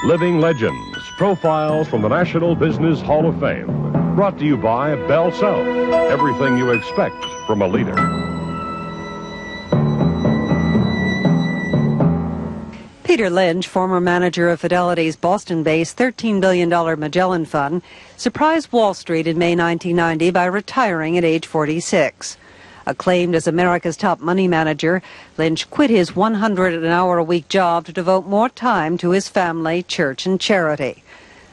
Living Legends, profiles from the National Business Hall of Fame. Brought to you by Bell South. Everything you expect from a leader. Peter Lynch, former manager of Fidelity's Boston-based $13 billion Magellan Fund, surprised Wall Street in May 1990 by retiring at age 46. Acclaimed as America's top money manager, Lynch quit his 100-an-hour-a-week job to devote more time to his family, church, and charity.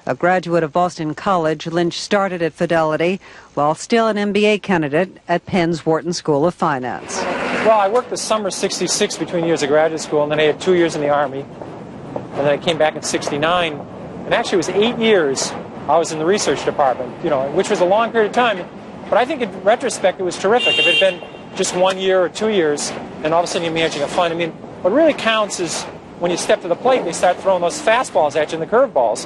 A graduate of Boston College, Lynch started at Fidelity while still an MBA candidate at Penn's Wharton School of Finance. Well, I worked the summer of '66 between years of graduate school, and then I had 2 years in the Army. And then I came back in '69, and actually it was 8 years I was in the research department, which was a long period of time. But I think in retrospect it was terrific. If it had been just 1 year or 2 years, and all of a sudden you're managing a fund, what really counts is when you step to the plate and they start throwing those fastballs at you and the curveballs.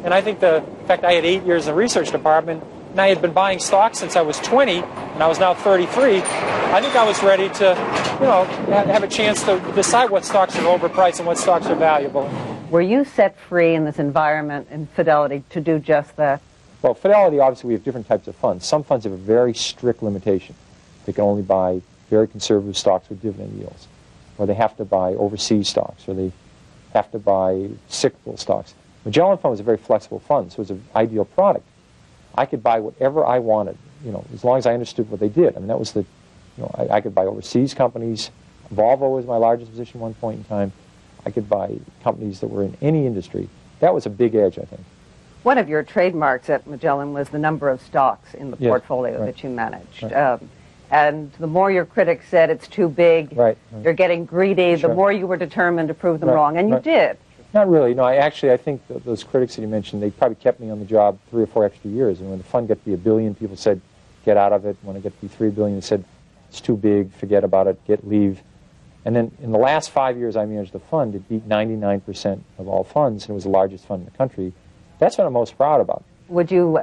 And I think the fact I had 8 years in the research department, and I had been buying stocks since I was 20, and I was now 33, I think I was ready to, have a chance to decide what stocks are overpriced and what stocks are valuable. Were you set free in this environment in Fidelity to do just that? Well, Fidelity, obviously, we have different types of funds. Some funds have a very strict limitation. They can only buy very conservative stocks with dividend yields, or they have to buy overseas stocks, or they have to buy cyclical stocks. Magellan Fund was a very flexible fund, so it was an ideal product. I could buy whatever I wanted, as long as I understood what they did. That was I could buy overseas companies. Volvo was my largest position at one point in time. I could buy companies that were in any industry. That was a big edge, I think. One of your trademarks at Magellan was the number of stocks in the portfolio that you managed. Right. And the more your critics said it's too big, you're getting greedy, the more you were determined to prove them wrong, and you did. Not really. No, I think those critics that you mentioned, they probably kept me on the job 3 or 4 extra years. And when the fund got to be $1 billion, people said, get out of it. When it got to be $3 billion, they said, it's too big, forget about it, leave. And then in the last 5 years I managed the fund, it beat 99% of all funds, and it was the largest fund in the country. That's what I'm most proud about. Would you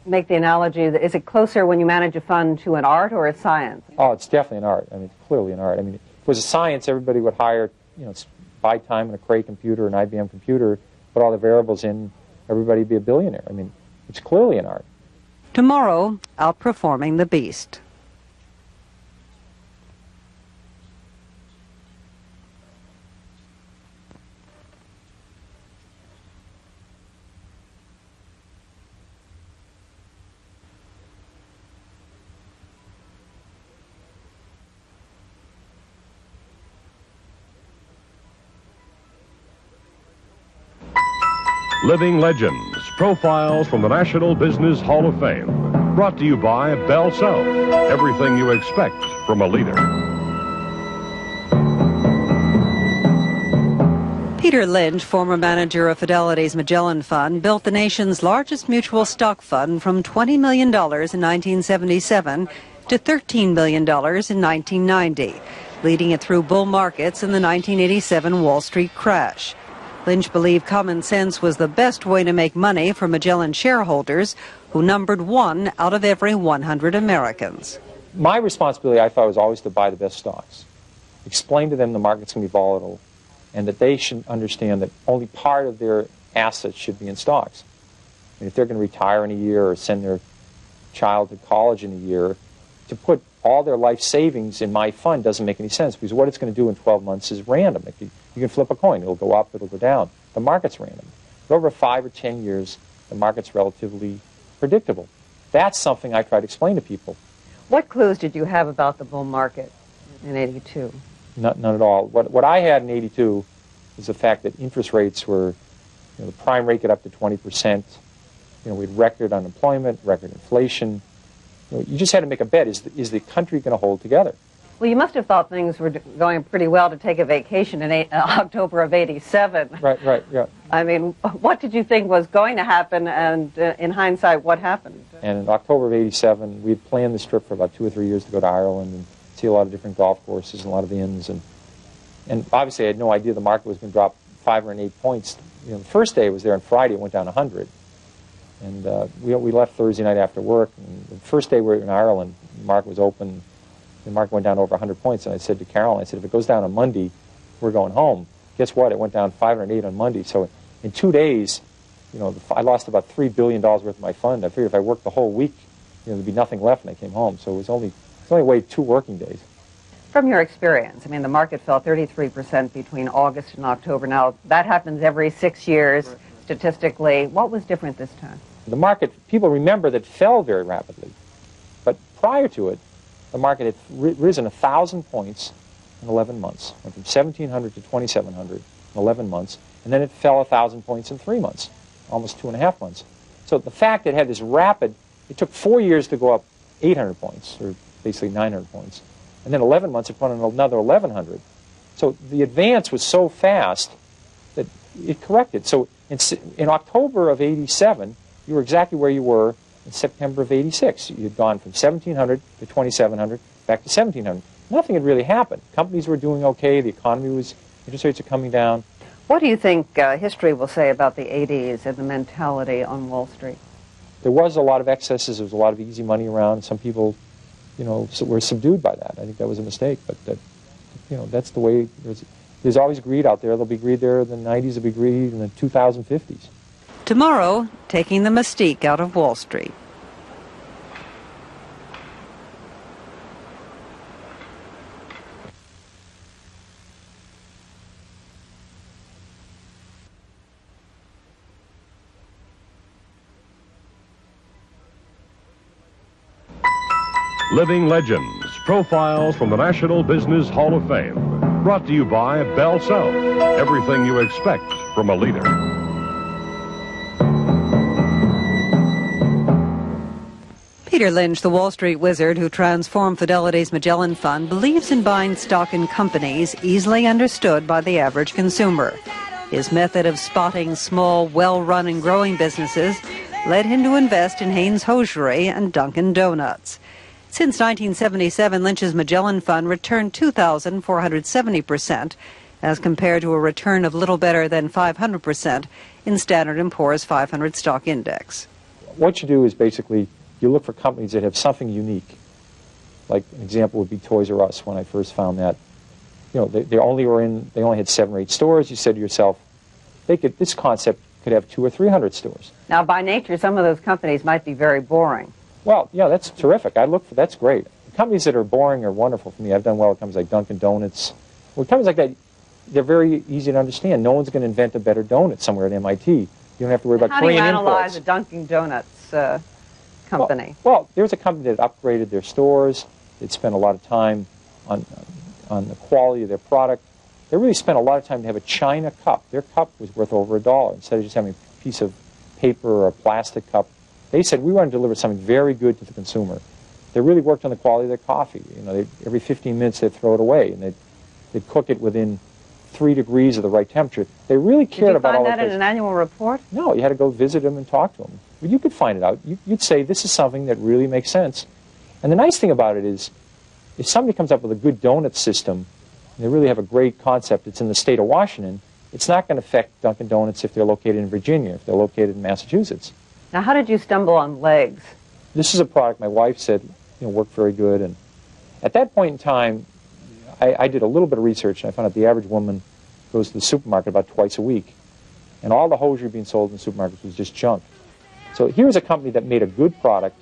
make the analogy, that is it closer when you manage a fund to an art or a science? Oh, it's definitely an art. It's clearly an art. If it was a science, everybody would hire, buy time in a Cray computer, an IBM computer, put all the variables in, everybody would be a billionaire. It's clearly an art. Tomorrow, outperforming the beast. Living Legends, profiles from the National Business Hall of Fame. Brought to you by Bell South. Everything you expect from a leader. Peter Lynch, former manager of Fidelity's Magellan Fund, built the nation's largest mutual stock fund from $20 million in 1977 to $13 billion in 1990, leading it through bull markets in the 1987 Wall Street crash. Lynch believed common sense was the best way to make money for Magellan shareholders, who numbered 1 out of every 100 Americans. My responsibility, I thought, was always to buy the best stocks. Explain to them the market's going to be volatile, and that they should understand that only part of their assets should be in stocks. If they're going to retire in a year or send their child to college in a year, to put all their life savings in my fund doesn't make any sense, because what it's going to do in 12 months is random. You can flip a coin. It'll go up, it'll go down. The market's random. But over 5 or 10 years, the market's relatively predictable. That's something I try to explain to people. What clues did you have about the bull market in '82? None at all. What I had in '82 was the fact that interest rates were, the prime rate got up to 20%. We had record unemployment, record inflation. You just had to make a bet. Is the country going to hold together? Well, you must have thought things were going pretty well to take a vacation in October of '87. Right, yeah. What did you think was going to happen, and in hindsight, what happened? And in October of '87, we had planned this trip for about 2 or 3 years to go to Ireland and see a lot of different golf courses and a lot of inns. And obviously, I had no idea the market was going to drop 5 or 8 points. The first day I was there on Friday, it went down 100. And we left Thursday night after work. And the first day we were in Ireland, the market was open. The market went down over 100 points. And I said to Carolyn, if it goes down on Monday, we're going home. Guess what? It went down 508 on Monday. So in 2 days, I lost about $3 billion worth of my fund. I figured if I worked the whole week, there'd be nothing left when I came home. So it only weighed 2 working days. From your experience, I mean, the market fell 33% between August and October. Now, that happens every 6 years statistically. What was different this time? The market, people remember that fell very rapidly. But prior to it, the market had risen 1,000 points in 11 months. Went from 1,700 to 2,700 in 11 months. And then it fell 1,000 points in 3 months, almost 2.5 months. So the fact that it had this rapid, it took 4 years to go up 800 points, or basically 900 points. And then 11 months, it went another 1,100. So the advance was so fast that it corrected. So in October of 87, you were exactly where you were in September of 86. You had gone from 1,700 to 2,700, back to 1,700. Nothing had really happened. Companies were doing okay. The economy was, interest rates are coming down. What do you think history will say about the 80s and the mentality on Wall Street? There was a lot of excesses. There was a lot of easy money around. Some people, were subdued by that. I think that was a mistake. But that's the way. There's always greed out there. There'll be greed there in the 90s. There'll be greed in the 2050s. Tomorrow, taking the mystique out of Wall Street. Living Legends, profiles from the National Business Hall of Fame. Brought to you by Bell South. Everything you expect from a leader. Peter Lynch, the Wall Street wizard who transformed Fidelity's Magellan Fund, believes in buying stock in companies easily understood by the average consumer. His method of spotting small, well-run and growing businesses led him to invest in Hanes Hosiery and Dunkin' Donuts. Since 1977, Lynch's Magellan Fund returned 2,470%, as compared to a return of little better than 500% in Standard & Poor's 500 stock index. What you do is basically you look for companies that have something unique. Like an example would be Toys R Us. When I first found that, they only had 7 or 8 stores. You said to yourself, this concept could have 200 or 300 stores. Now, by nature, some of those companies might be very boring. Well, yeah, that's terrific. That's great. Companies that are boring are wonderful for me. I've done well with companies like Dunkin' Donuts. Well, companies like that, they're very easy to understand. No one's going to invent a better donut somewhere at MIT. You don't have to worry about Korean imports. How do you analyze a Dunkin' Donuts company? Well, there's a company that upgraded their stores. They'd spent a lot of time on the quality of their product. They really spent a lot of time to have a china cup. Their cup was worth over $1 instead of just having a piece of paper or a plastic cup. They said, we want to deliver something very good to the consumer. They really worked on the quality of their coffee. Every 15 minutes they'd throw it away, and they'd cook it within 3 degrees of the right temperature. They really cared about all that. Did you find that in an annual report? No, you had to go visit them and talk to them. But you could find it out. You'd say, this is something that really makes sense. And the nice thing about it is, if somebody comes up with a good donut system, and they really have a great concept, it's in the state of Washington, it's not going to affect Dunkin' Donuts if they're located in Virginia, if they're located in Massachusetts. Now, how did you stumble on legs? This is a product my wife said worked very good. And at that point in time, I did a little bit of research, and I found out the average woman goes to the supermarket about twice a week. And all the hosiery being sold in the supermarkets was just junk. So here's a company that made a good product,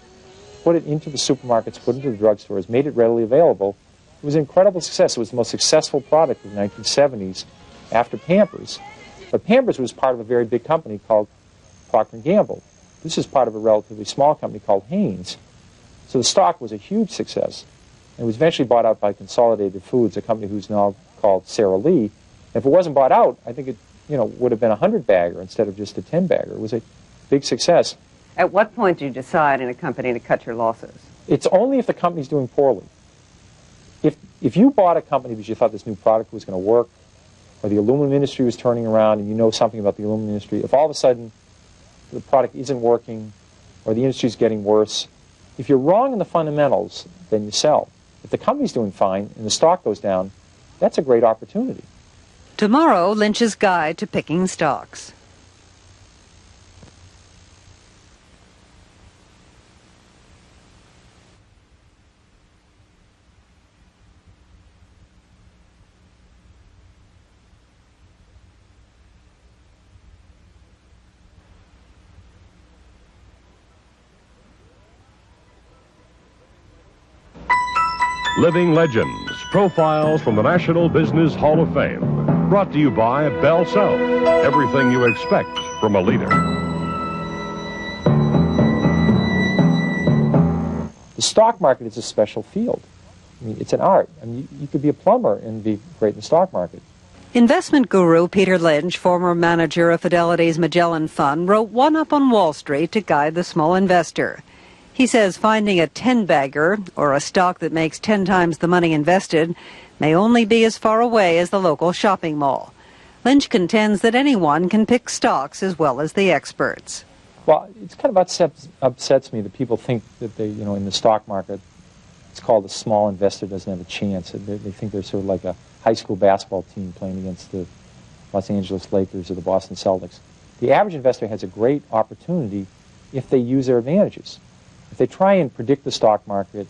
put it into the supermarkets, put it into the drugstores, made it readily available. It was an incredible success. It was the most successful product of the 1970s after Pampers. But Pampers was part of a very big company called Procter & Gamble. This is part of a relatively small company called Hanes. So the stock was a huge success. It was eventually bought out by Consolidated Foods, a company who's now called Sara Lee. If it wasn't bought out, I think it would have been a 100-bagger instead of just a 10-bagger. It was a big success. At what point do you decide in a company to cut your losses? It's only if the company's doing poorly. If you bought a company because you thought this new product was going to work, or the aluminum industry was turning around and you know something about the aluminum industry, if all of a sudden the product isn't working or the industry's getting worse, if you're wrong in the fundamentals, then you sell. If the company's doing fine and the stock goes down, that's a great opportunity. Tomorrow, Lynch's Guide to Picking Stocks. Living Legends, profiles from the National Business Hall of Fame. Brought to you by Bell South. Everything you expect from a leader. The stock market is a special field. I mean, it's an art. I mean, you could be a plumber and be great in the stock market. Investment guru Peter Lynch, former manager of Fidelity's Magellan Fund, wrote One Up on Wall Street to guide the small investor. He says finding a 10-bagger, or a stock that makes 10 times the money invested, may only be as far away as the local shopping mall. Lynch contends that anyone can pick stocks as well as the experts. Well, it's kind of upsets me that people think that they, in the stock market, it's called a small investor doesn't have a chance. They think they're sort of like a high school basketball team playing against the Los Angeles Lakers or the Boston Celtics. The average investor has a great opportunity if they use their advantages. If they try and predict the stock market,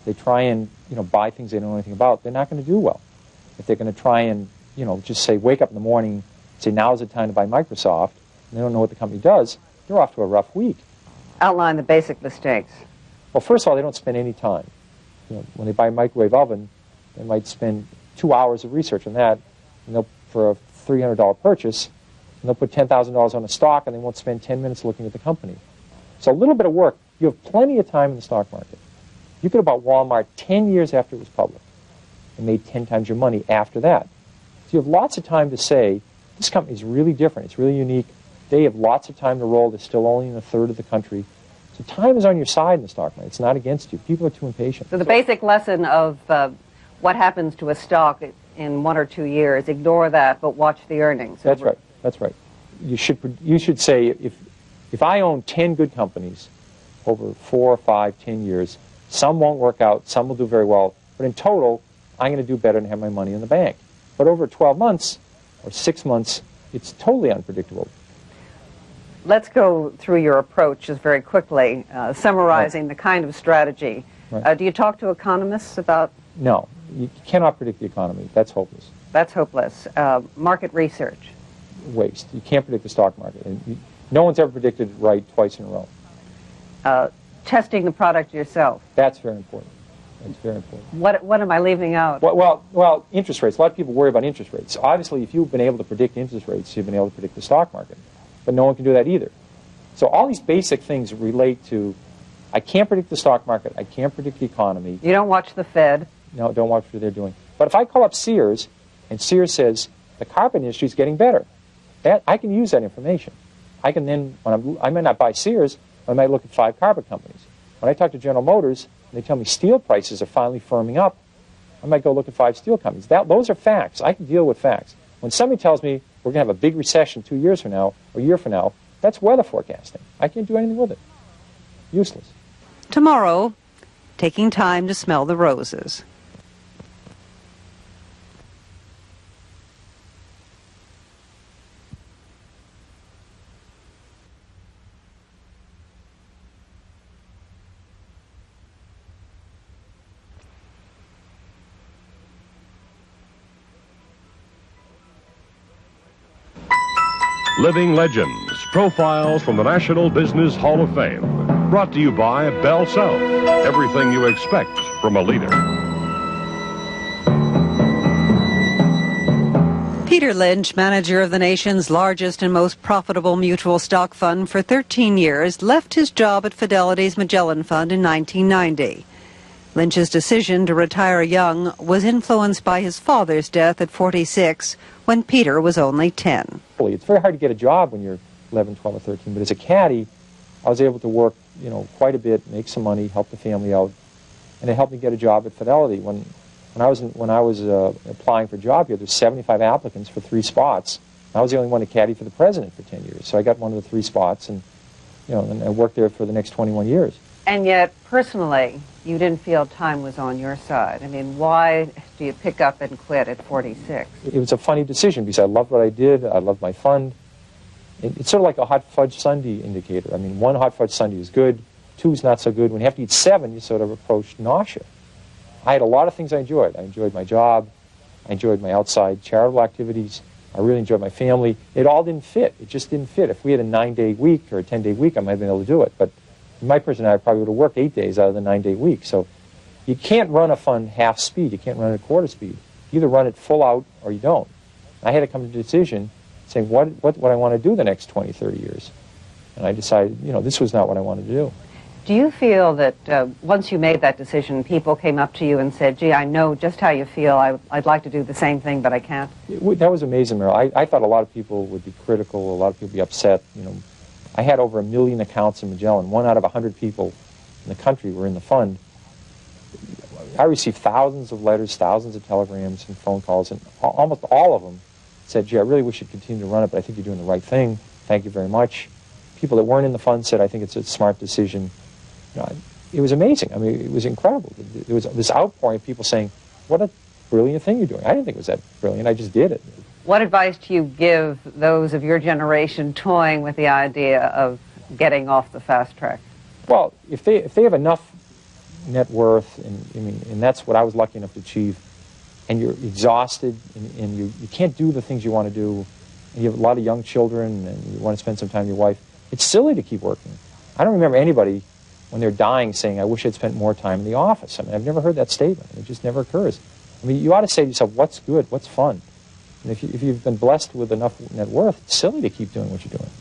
they try and buy things they don't know anything about, they're not going to do well. If they're going to try and just say wake up in the morning, say now's the time to buy Microsoft, and they don't know what the company does, they're off to a rough week. Outline the basic mistakes. Well, first of all, they don't spend any time. When they buy a microwave oven, they might spend 2 hours of research on that, and for a $300 purchase, and they'll put $10,000 on a stock, and they won't spend 10 minutes looking at the company. So a little bit of work. You have plenty of time in the stock market. You could have bought Walmart 10 years after it was public and made 10 times your money after that. So you have lots of time to say, this company is really different, it's really unique. They have lots of time to roll. They're still only in a third of the country. So time is on your side in the stock market. It's not against you. People are too impatient. So the basic lesson of what happens to a stock in 1 or 2 years, ignore that, but watch the earnings. That's right. That's right. You should say, if I own 10 good companies over 4, 5, 10 years, some won't work out, some will do very well, but in total, I'm going to do better and have my money in the bank. But over 12 months or 6 months, it's totally unpredictable. Let's go through your approach just very quickly, summarizing the kind of strategy. Right. Do you talk to economists about? No, you cannot predict the economy. That's hopeless. That's hopeless. Market research. Waste. You can't predict the stock market. And no one's ever predicted right twice in a row. Testing the product yourself. That's very important. That's very important. What am I leaving out? Well, interest rates. A lot of people worry about interest rates. Obviously, if you've been able to predict interest rates, you've been able to predict the stock market. But no one can do that either. So all these basic things relate to, I can't predict the stock market, I can't predict the economy. You don't watch the Fed. No, don't watch what they're doing. But if I call up Sears, and Sears says, the carpet industry is getting better, I can use that information. I can then, I might not buy Sears, but I might look at 5 carpet companies. When I talk to General Motors, and they tell me steel prices are finally firming up, I might go look at 5 steel companies. Those are facts. I can deal with facts. When somebody tells me we're going to have a big recession 2 years from now, or a year from now, that's weather forecasting. I can't do anything with it. Useless. Tomorrow, taking time to smell the roses. Living Legends, profiles from the National Business Hall of Fame. Brought to you by Bell South. Everything you expect from a leader. Peter Lynch, manager of the nation's largest and most profitable mutual stock fund for 13 years, left his job at Fidelity's Magellan Fund in 1990. Lynch's decision to retire young was influenced by his father's death at 46 when Peter was only 10. It's very hard to get a job when you're 11, 12, or 13, but as a caddy, I was able to work, quite a bit, make some money, help the family out, and it helped me get a job at Fidelity. When I was applying for a job here, there's 75 applicants for 3 spots. I was the only one to caddy for the president for 10 years, so I got one of the 3 spots, and and I worked there for the next 21 years. And yet, personally, you didn't feel time was on your side. I mean, why do you pick up and quit at 46? It was a funny decision because I loved what I did. I loved my fund. It's sort of like a hot fudge sundae indicator. I mean, 1 hot fudge sundae is good, 2 is not so good. When you have to eat 7, you sort of approach nausea. I had a lot of things I enjoyed. I enjoyed my job. I enjoyed my outside charitable activities. I really enjoyed my family. It all didn't fit. It just didn't fit. If we had a 9-day week or a 10-day week, I might have been able to do it. But my person and I probably would have worked 8 days out of the 9-day week. So you can't run a fund half speed. You can't run it at quarter speed. You either run it full out or you don't. I had to come to a decision saying, what I want to do the next 20, 30 years. And I decided, you know, this was not what I wanted to do. Do you feel that once you made that decision, people came up to you and said, gee, I know just how you feel. I'd like to do the same thing, but I can't? That was amazing, Meryl. I thought a lot of people would be critical, a lot of people would be upset. You know, I had over 1 million accounts in Magellan. 1 out of 100 people in the country were in the fund. I received thousands of letters, thousands of telegrams and phone calls, and almost all of them said, gee, I really wish you'd continue to run it, but I think you're doing the right thing. Thank you very much. People that weren't in the fund said, I think it's a smart decision. You know, it was amazing. I mean, it was incredible. There was this outpouring of people saying, what a brilliant thing you're doing. I didn't think it was that brilliant. I just did it. What advice do you give those of your generation toying with the idea of getting off the fast track? Well, if they have enough net worth, and that's what I was lucky enough to achieve, and you're exhausted, and you can't do the things you want to do, and you have a lot of young children, and you want to spend some time with your wife, it's silly to keep working. I don't remember anybody, when they're dying, saying, I wish I'd spent more time in the office. I mean, I've never heard that statement. It just never occurs. I mean, you ought to say to yourself, what's good, what's fun? And if you've been blessed with enough net worth, it's silly to keep doing what you're doing.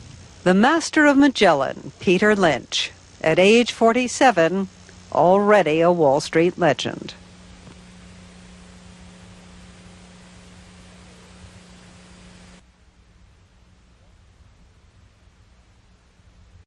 The master of Magellan, Peter Lynch, at age 47, already a Wall Street legend.